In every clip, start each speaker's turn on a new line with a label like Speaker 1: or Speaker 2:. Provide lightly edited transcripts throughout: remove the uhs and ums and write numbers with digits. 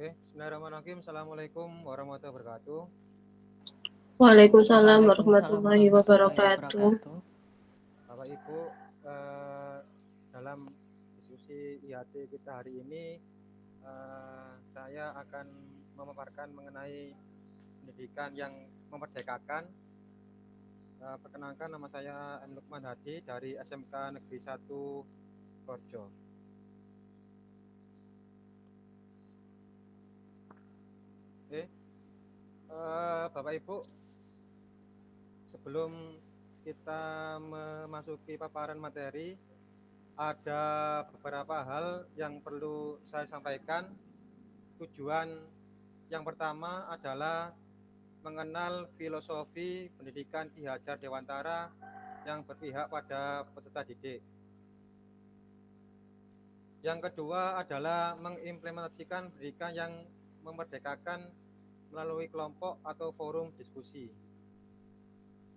Speaker 1: Bismillahirrahmanirrahim. Assalamualaikum warahmatullahi wabarakatuh.
Speaker 2: Waalaikumsalam
Speaker 3: Waalaikumsalam
Speaker 2: warahmatullahi
Speaker 3: warahmatullahi
Speaker 2: wabarakatuh.
Speaker 3: wabarakatuh.
Speaker 1: Bapak Ibu, eh, dalam diskusi IHT kita hari ini, saya akan memaparkan mengenai pendidikan yang memerdekakan. Perkenalkan, nama saya M. Lukman Hadi dari SMK Negeri 1 Korjo. Bapak Ibu, sebelum kita memasuki paparan materi, ada beberapa hal yang perlu saya sampaikan. Tujuan yang pertama adalah mengenal filosofi pendidikan Ki Hajar Dewantara yang berpihak pada peserta didik. Yang kedua adalah mengimplementasikan pendidikan yang memerdekakan melalui kelompok atau forum diskusi.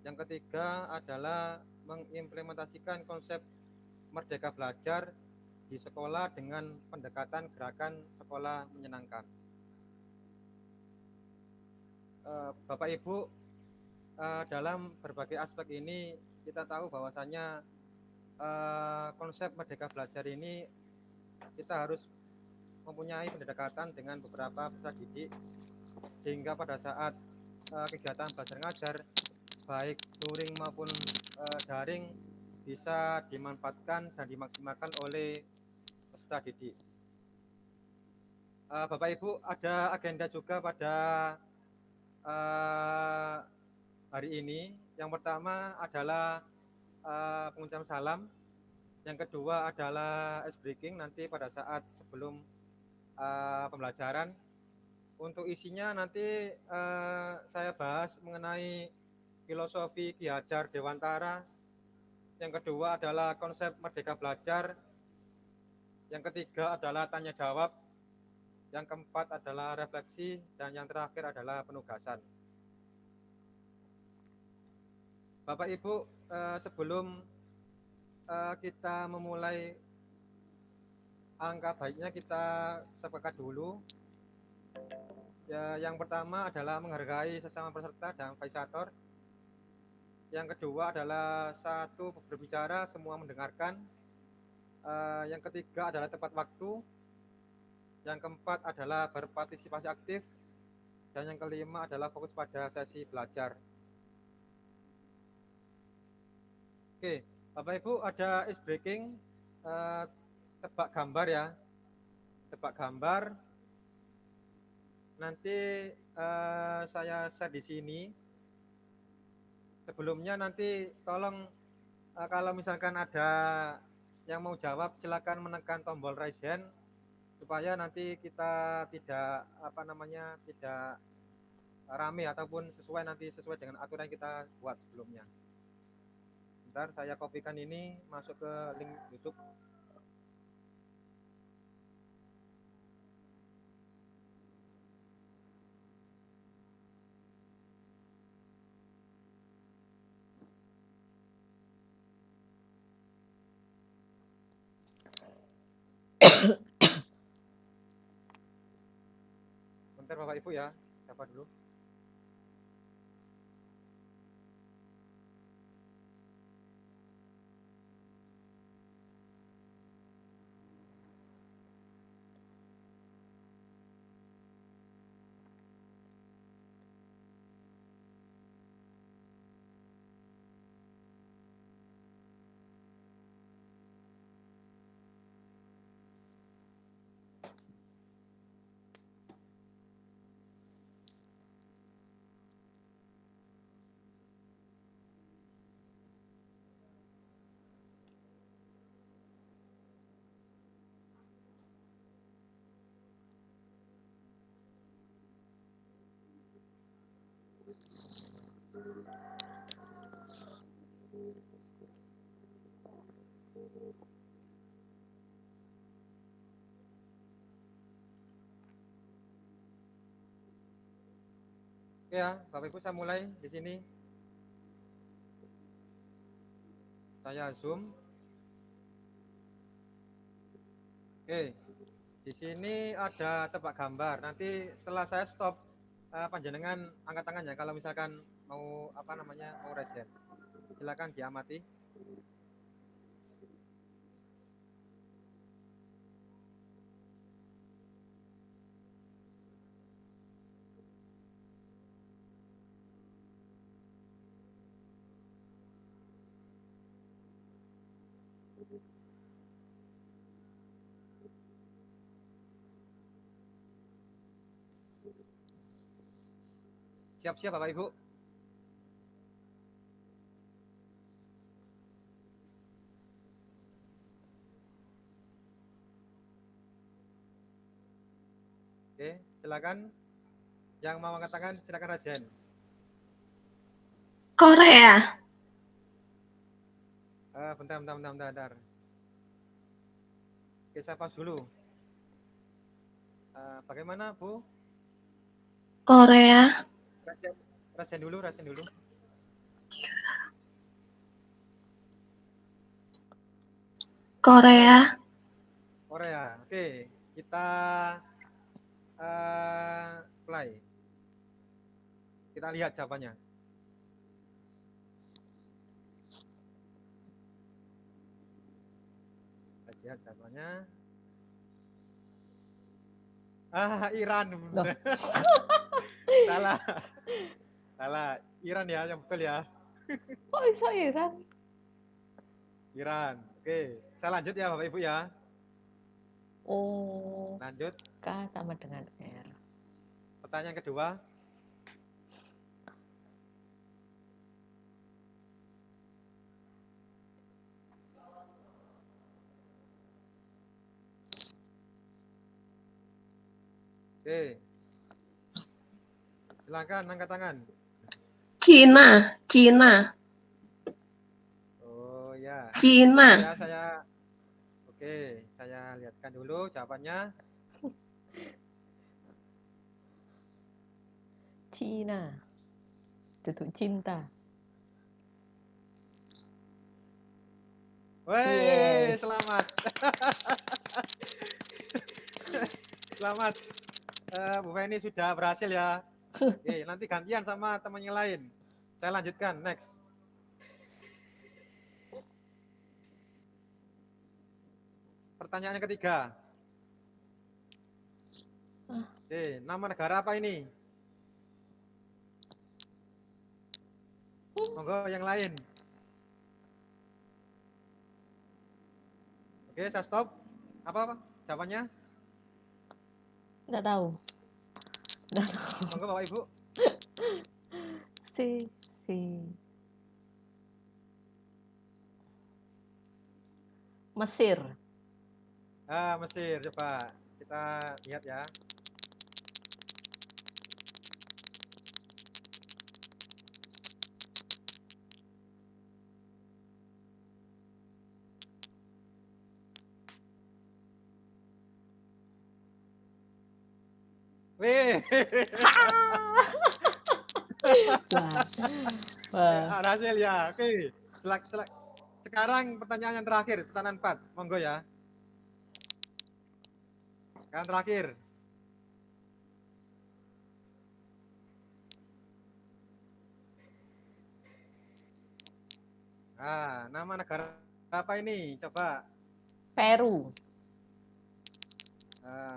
Speaker 1: Yang ketiga adalah mengimplementasikan konsep merdeka belajar di sekolah dengan pendekatan gerakan sekolah menyenangkan. Bapak Ibu, dalam berbagai aspek ini kita tahu bahwasannya konsep merdeka belajar ini kita harus mempunyai pendekatan dengan beberapa peserta didik, sehingga pada saat kegiatan belajar ngajar baik luring maupun daring bisa dimanfaatkan dan dimaksimalkan oleh peserta didik. Bapak Ibu, ada agenda juga pada hari ini. Yang pertama adalah pengucapan salam. Yang kedua adalah ice breaking nanti pada saat sebelum pembelajaran. Untuk isinya nanti saya bahas mengenai filosofi Ki Hajar Dewantara. Yang kedua adalah konsep merdeka belajar. Yang ketiga adalah tanya jawab. Yang keempat adalah refleksi, dan yang terakhir adalah penugasan. Bapak Ibu, sebelum kita memulai, alangkah baiknya kita sepakat dulu. Ya, yang pertama adalah menghargai sesama peserta dan fasilitator. Yang kedua adalah satu, berbicara, semua mendengarkan. Yang ketiga adalah tepat waktu. Yang keempat adalah berpartisipasi aktif. Dan yang kelima adalah fokus pada sesi belajar. Oke, Bapak Ibu, ada ice breaking, tebak gambar ya. Tebak gambar. Nanti saya share di sini. Sebelumnya nanti tolong kalau misalkan ada yang mau jawab, silakan menekan tombol raise hand supaya nanti kita tidak tidak rame ataupun sesuai dengan aturan yang kita buat sebelumnya. Bentar, saya kopikan ini masuk ke link YouTube. Bentar Bapak Ibu ya, siapa dulu? Oke ya, Bapak Ibu, saya mulai di sini. Saya zoom. Oke. Di sini ada tebak gambar. Nanti setelah saya stop, panjenengan angkat tangannya kalau misalkan mau apa namanya mau resen. Silakan diamati. Siap-siap Bapak Ibu. Oke, silakan. Yang mau angkat tangan silakan resen.
Speaker 2: Korea.
Speaker 1: Bentar. Oke, saya pause dulu. Bagaimana Bu?
Speaker 2: Korea.
Speaker 1: Resen dulu.
Speaker 2: Korea.
Speaker 1: Korea. Oke, kita play. Kita lihat jawabannya. Kita lihat jawabannya. Iran. Salah. Iran ya, yang betul ya.
Speaker 3: Kok iso Iran?
Speaker 1: Iran. Oke, saya lanjut ya Bapak Ibu ya.
Speaker 3: Oh,
Speaker 1: Lanjut.
Speaker 3: K sama dengan R.
Speaker 1: Pertanyaan kedua. Oke. Silakan angkat tangan.
Speaker 2: Cina.
Speaker 1: Oh ya.
Speaker 2: Cina.
Speaker 1: Oke, saya lihatkan dulu jawabannya.
Speaker 3: Cina. Duduk cinta.
Speaker 1: Woi,
Speaker 3: Yes.
Speaker 1: selamat. Selamat. Bu Feni sudah berhasil ya. Oke, nanti gantian sama teman yang lain. Saya lanjutkan, next. Pertanyaan yang ketiga. Oke, nama negara apa ini? Monggo yang lain. Oke, saya stop. Apa jawabannya?
Speaker 3: Nggak tahu.
Speaker 1: Monggo Bapak Ibu.
Speaker 3: C. Mesir.
Speaker 1: Mesir, coba kita lihat ya. Wih. Berhasil ya. Oke. Sekarang pertanyaan yang terakhir, pertanyaan 4. Monggo ya. Yang terakhir. Nama negara apa ini? Coba.
Speaker 3: Peru.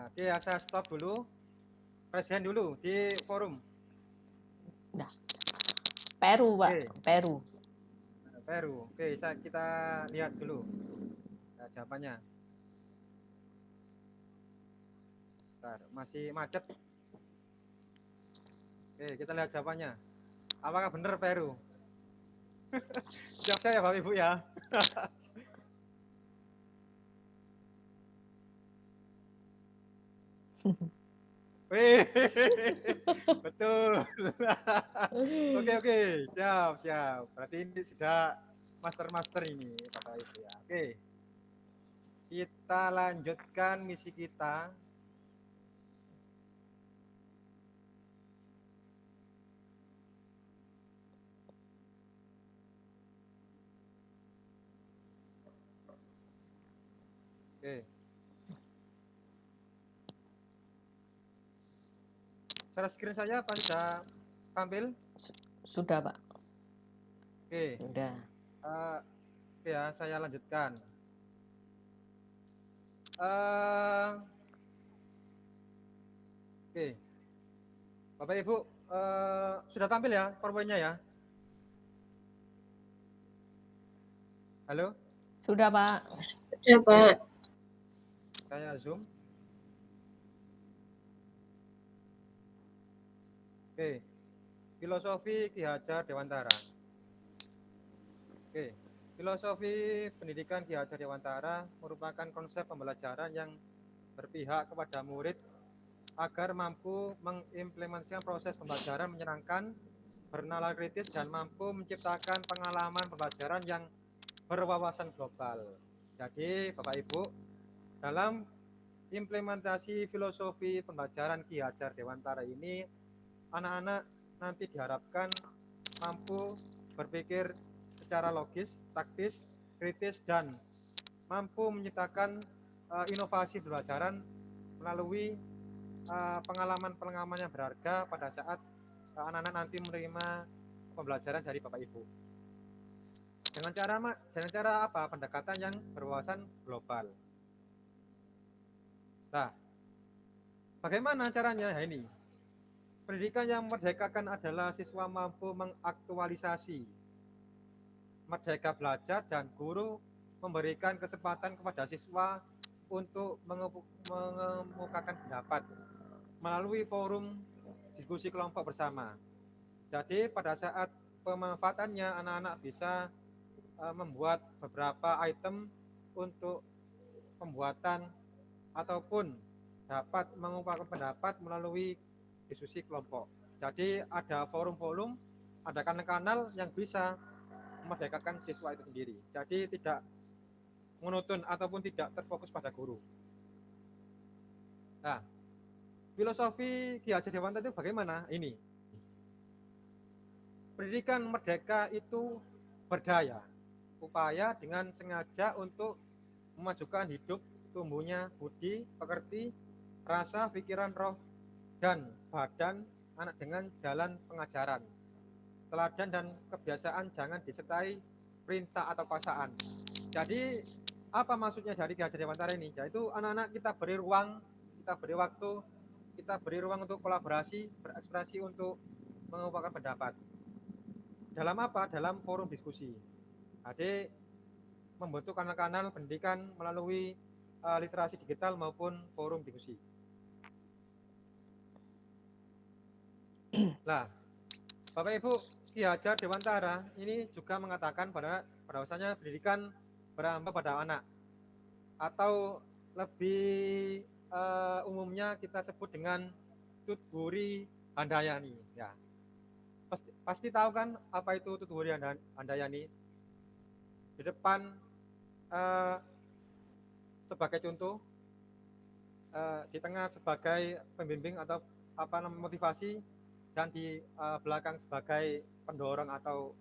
Speaker 1: Oke, ya, saya stop dulu. Presiden dulu di forum.
Speaker 3: Nah. Peru, Pak.
Speaker 1: Oke. Peru. Oke, kita lihat dulu jawabannya. Bentar, masih macet. Oke, kita lihat jawabannya. Apakah benar Peru? Siap saya Bapak Ibu ya. Wih, betul. Oke, siap. Berarti ini sudah master ini Bapak Ibu ya. Oke. Kita lanjutkan misi kita. Oke. Share screen saya apa sudah tampil?
Speaker 3: Sudah, Pak.
Speaker 1: Oke.
Speaker 3: Sudah.
Speaker 1: Oke ya, saya lanjutkan. Eh, Oke. Bapak Ibu, sudah tampil ya PowerPoint-nya ya? Halo?
Speaker 3: Sudah, Pak.
Speaker 2: Ya, Pak.
Speaker 1: Saya Zoom. Oke. Filosofi Ki Hajar Dewantara. Oke. Filosofi pendidikan Ki Hajar Dewantara merupakan konsep pembelajaran yang berpihak kepada murid agar mampu mengimplementasikan proses pembelajaran menyenangkan, bernalar kritis, dan mampu menciptakan pengalaman pembelajaran yang berwawasan global. Jadi, Bapak Ibu, dalam implementasi filosofi pembelajaran Ki Hajar Dewantara ini, anak-anak nanti diharapkan mampu berpikir secara logis, taktis, kritis, dan mampu menciptakan inovasi pembelajaran melalui pengalaman-pengalaman yang berharga pada saat anak-anak nanti menerima pembelajaran dari Bapak Ibu. Dengan cara apa? Pendekatan yang berwawasan global. Nah, bagaimana caranya? Nah, ini. Pendidikan yang merdekakan adalah siswa mampu mengaktualisasi merdeka belajar dan guru memberikan kesempatan kepada siswa untuk mengemukakan pendapat melalui forum diskusi kelompok bersama. Jadi pada saat pemanfaatannya anak-anak bisa membuat beberapa item untuk pembuatan ataupun dapat mengungkapkan pendapat melalui diskusi kelompok. Jadi ada forum-forum, ada kanal-kanal yang bisa memerdekakan siswa itu sendiri. Jadi tidak monoton ataupun tidak terfokus pada guru. Nah, filosofi Ki Hajar Dewantara itu bagaimana? Ini. Pendidikan merdeka itu berdaya, upaya dengan sengaja untuk memajukan hidup, tumbuhnya budi, pekerti, rasa, pikiran, roh, dan badan anak dengan jalan pengajaran. Teladan dan kebiasaan jangan disertai perintah atau paksaan. Jadi apa maksudnya dari Ki Hajar Dewantara ini? Yaitu anak-anak kita beri ruang, kita beri waktu, kita beri ruang untuk kolaborasi, berekspresi untuk mengungkapkan pendapat. Dalam apa? Dalam forum diskusi. Adik membentuk kanal-kanal pendidikan melalui literasi digital maupun forum diskusi. Nah, Bapak Ibu, Ki Hajar Dewantara ini juga mengatakan bahwasanya pendidikan berambat pada anak, atau lebih umumnya kita sebut dengan Tutburi Handayani. Ya, pasti tahu kan apa itu Tutburi Handayani? Di depan sebagai contoh, di tengah sebagai pembimbing atau motivasi, dan di belakang sebagai pendorong atau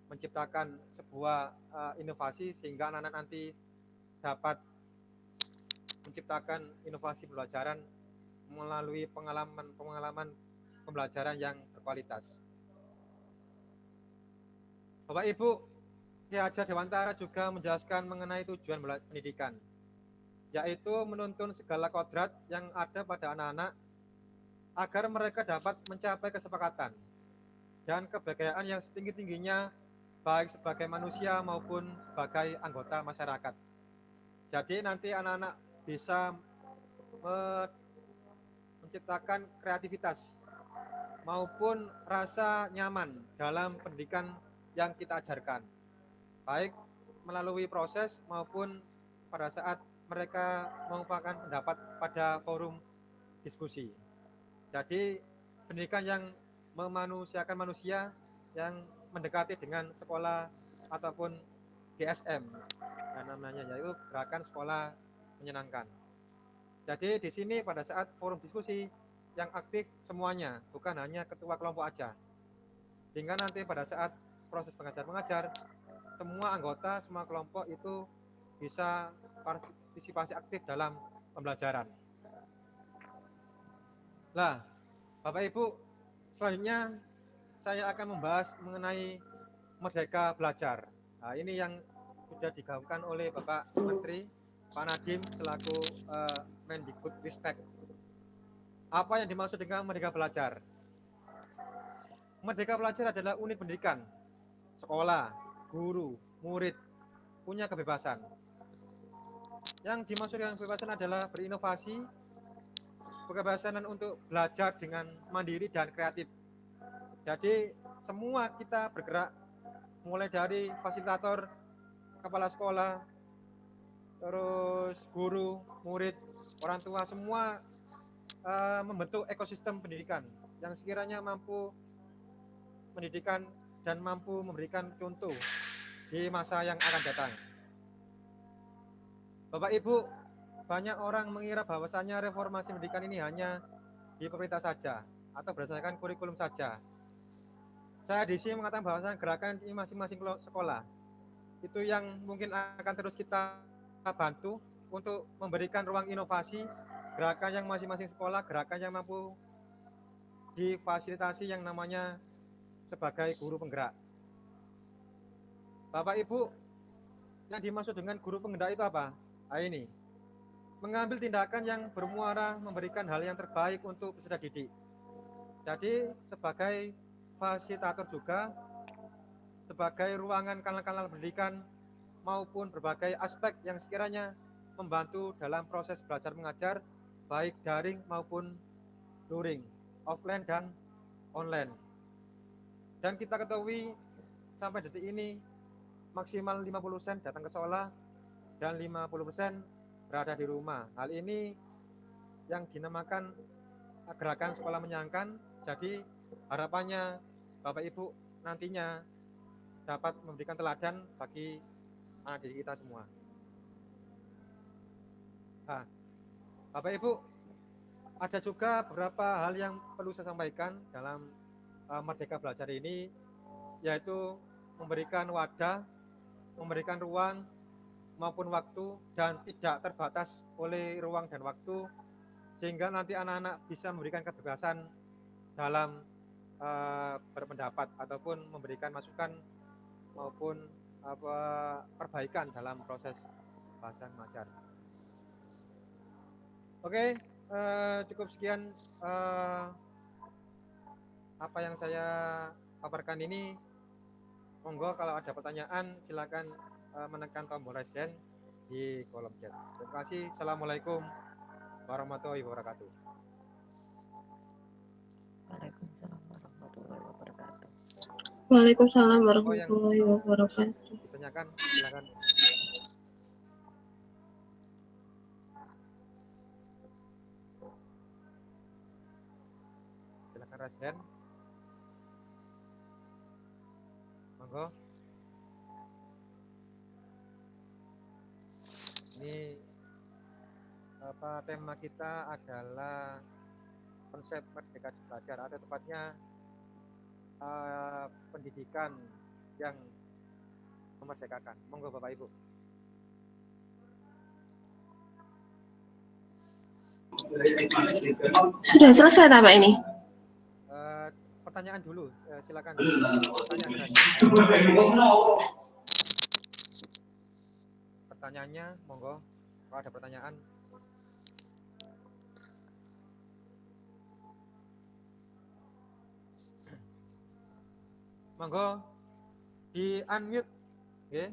Speaker 1: menciptakan sebuah inovasi sehingga anak-anak nanti dapat menciptakan inovasi pembelajaran melalui pengalaman pembelajaran yang berkualitas. Bapak Ibu, Ki Hajar Dewantara juga menjelaskan mengenai tujuan pendidikan, yaitu menuntun segala kodrat yang ada pada anak-anak agar mereka dapat mencapai kesepakatan dan kebahagiaan yang setinggi-tingginya baik sebagai manusia maupun sebagai anggota masyarakat. Jadi nanti anak-anak bisa menciptakan kreativitas maupun rasa nyaman dalam pendidikan yang kita ajarkan, baik melalui proses maupun pada saat mereka mengungkapkan pendapat pada forum diskusi. Jadi pendidikan yang memanusiakan manusia, yang mendekati dengan sekolah ataupun GSM, dan namanya yaitu Gerakan Sekolah Menyenangkan. Jadi di sini pada saat forum diskusi yang aktif semuanya, bukan hanya ketua kelompok aja. Sehingga nanti pada saat proses pengajar-mengajar, semua anggota, semua kelompok itu bisa partisipasi aktif dalam pembelajaran. Lah, Bapak Ibu, selanjutnya saya akan membahas mengenai Merdeka Belajar. Nah, ini yang sudah digaungkan oleh Bapak Menteri Pak Nadiem selaku Mendikbudristek. Apa yang dimaksud dengan Merdeka Belajar? Merdeka Belajar adalah unit pendidikan, sekolah, guru, murid, punya kebebasan. Yang dimaksud dengan kebebasan adalah berinovasi, kebebasan untuk belajar dengan mandiri dan kreatif. Jadi semua kita bergerak, mulai dari fasilitator, kepala sekolah, terus guru, murid, orang tua, semua membentuk ekosistem pendidikan yang sekiranya mampu mendidikan dan mampu memberikan contoh di masa yang akan datang. Bapak Ibu, banyak orang mengira bahwasanya reformasi pendidikan ini hanya di pemerintah saja atau berdasarkan kurikulum saja. Saya di sini mengatakan bahwasanya gerakan di masing-masing sekolah itu yang mungkin akan terus kita bantu untuk memberikan ruang inovasi, gerakan yang masing-masing sekolah, gerakan yang mampu difasilitasi yang namanya sebagai guru penggerak. Bapak Ibu, yang dimaksud dengan guru penggerak itu apa? Nah, ini mengambil tindakan yang bermuara memberikan hal yang terbaik untuk peserta didik. Jadi sebagai fasilitator juga, sebagai ruangan kanal-kanal pendidikan maupun berbagai aspek yang sekiranya membantu dalam proses belajar mengajar baik daring maupun luring, offline dan online. Dan kita ketahui sampai detik ini maksimal 50% datang ke sekolah dan 50% berada di rumah. Hal ini yang dinamakan gerakan sekolah menyenangkan. Jadi harapannya Bapak Ibu nantinya dapat memberikan teladan bagi anak didik kita semua. Nah, Bapak Ibu, ada juga beberapa hal yang perlu saya sampaikan dalam Merdeka Belajar ini, yaitu memberikan wadah, memberikan ruang maupun waktu dan tidak terbatas oleh ruang dan waktu, sehingga nanti anak-anak bisa memberikan kebebasan dalam berpendapat ataupun memberikan masukan maupun perbaikan dalam proses belajar mengajar. Oke, cukup sekian apa yang saya paparkan ini. Monggo kalau ada pertanyaan silakan menekan tombol raise hand di kolom chat. Terima kasih. Assalamualaikum warahmatullahi wabarakatuh.
Speaker 3: Waalaikumsalam warahmatullahi wabarakatuh.
Speaker 2: Waalaikumsalam warahmatullahi wabarakatuh.
Speaker 1: Ditanyakan, silakan. Silakan raise hand. Monggo. Ini tema kita adalah konsep Merdeka Belajar atau tepatnya pendidikan yang memerdekakan. Monggo Bapak Ibu.
Speaker 2: Sudah selesai tak Pak ini?
Speaker 1: Pertanyaan dulu, silakan. Pertanyaannya, monggo. Kalau ada pertanyaan. Monggo di unmute, oke?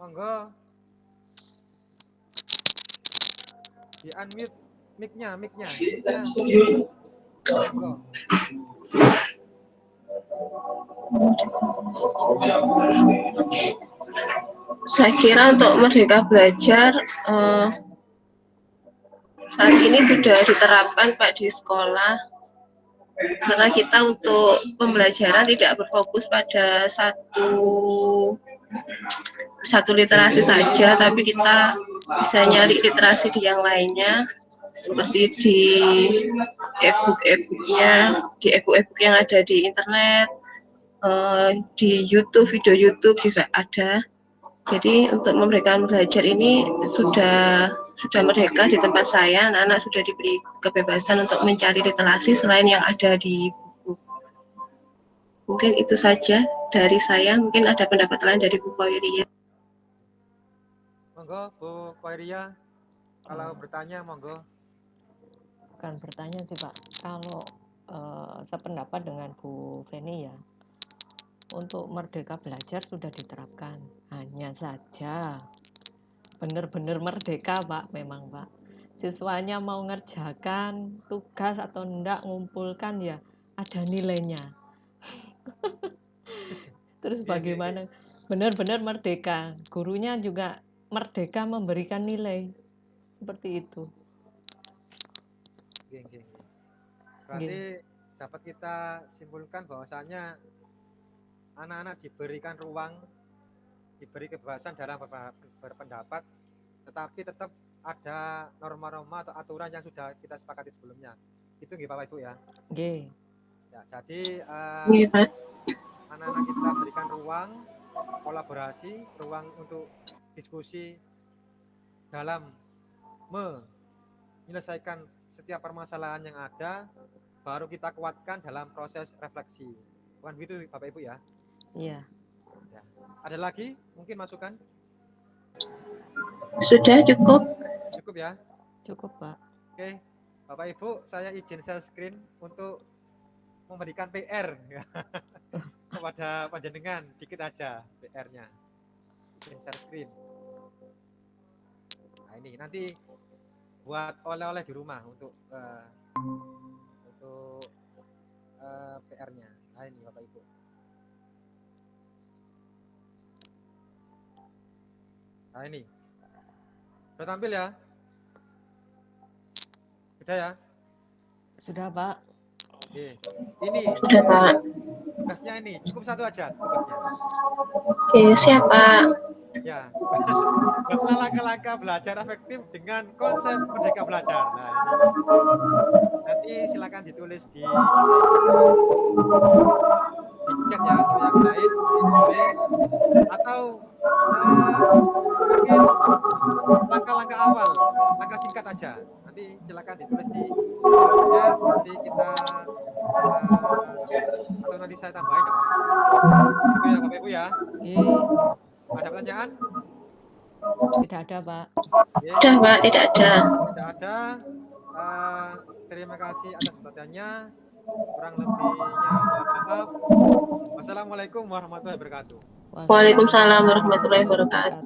Speaker 1: Monggo di unmute mic-nya. Monggo.
Speaker 2: Saya kira untuk Merdeka Belajar saat ini sudah diterapkan Pak di sekolah, karena kita untuk pembelajaran tidak berfokus pada satu literasi saja, tapi kita bisa nyari literasi di yang lainnya. seperti di e-book yang ada di internet, di YouTube, video YouTube juga ada. Jadi untuk memberikan belajar ini sudah merdeka di tempat saya, anak-anak sudah diberi kebebasan untuk mencari literasi selain yang ada di buku. Mungkin itu saja dari saya. Mungkin ada pendapat lain dari Bu Koiria.
Speaker 1: Monggo Bu Koiria, kalau bertanya monggo.
Speaker 3: Bukan bertanya sih Pak, kalau sependapat dengan Bu Feni ya, untuk merdeka belajar sudah diterapkan, hanya saja benar-benar merdeka Pak, memang Pak. Siswanya mau ngerjakan tugas atau enggak, ngumpulkan ya ada nilainya. Terus bagaimana? Benar-benar merdeka, gurunya juga merdeka memberikan nilai, seperti itu.
Speaker 1: Berarti dapat kita simpulkan bahwasanya anak-anak diberikan ruang, diberi kebebasan dalam berpendapat, tetapi tetap ada norma-norma atau aturan yang sudah kita sepakati sebelumnya. Itu nggih Bapak Ibu ya.
Speaker 3: Nggih.
Speaker 1: Ya, jadi
Speaker 2: Iya, Pak.
Speaker 1: anak-anak kita berikan ruang kolaborasi, ruang untuk diskusi dalam menyelesaikan setiap permasalahan yang ada, baru kita kuatkan dalam proses refleksi. Bukan begitu Bapak Ibu ya?
Speaker 3: Iya.
Speaker 1: Ya. Ada lagi mungkin masukan?
Speaker 2: Sudah cukup.
Speaker 1: Cukup ya?
Speaker 3: Cukup Pak.
Speaker 1: Oke, Bapak Ibu, saya izin share screen untuk memberikan PR ya. Kepada panjenengan, dikit aja PR-nya. Izin share screen. Nah ini nanti buat oleh-oleh di rumah untuk PR-nya. Nah ini Bapak Ibu. Nah ini. Sudah tampil ya? Sudah ya?
Speaker 3: Sudah Pak.
Speaker 1: Oke. Ini.
Speaker 2: Sudah Pak.
Speaker 1: Tugasnya ini, cukup satu aja tugasnya.
Speaker 2: Oke, siapa?
Speaker 1: Ya. Buatlah langkah-langkah belajar efektif dengan konsep merdeka belajar. Nah ini. Nanti silakan ditulis di chat ya atau yang lain boleh, atau mungkin langkah-langkah awal, langkah singkat aja. Nanti silakan ditulis di chat, nanti kita atau nanti saya tambahin. Itu ya Bapak Ibu ya. Ada pertanyaan?
Speaker 3: Tidak ada Pak.
Speaker 2: Sudah Pak, tidak ada.
Speaker 1: Tidak ada. Terima kasih atas pertanyaannya. Kurang lebihnya mohon maaf. Wassalamualaikum warahmatullahi wabarakatuh.
Speaker 2: Waalaikumsalam warahmatullahi wabarakatuh.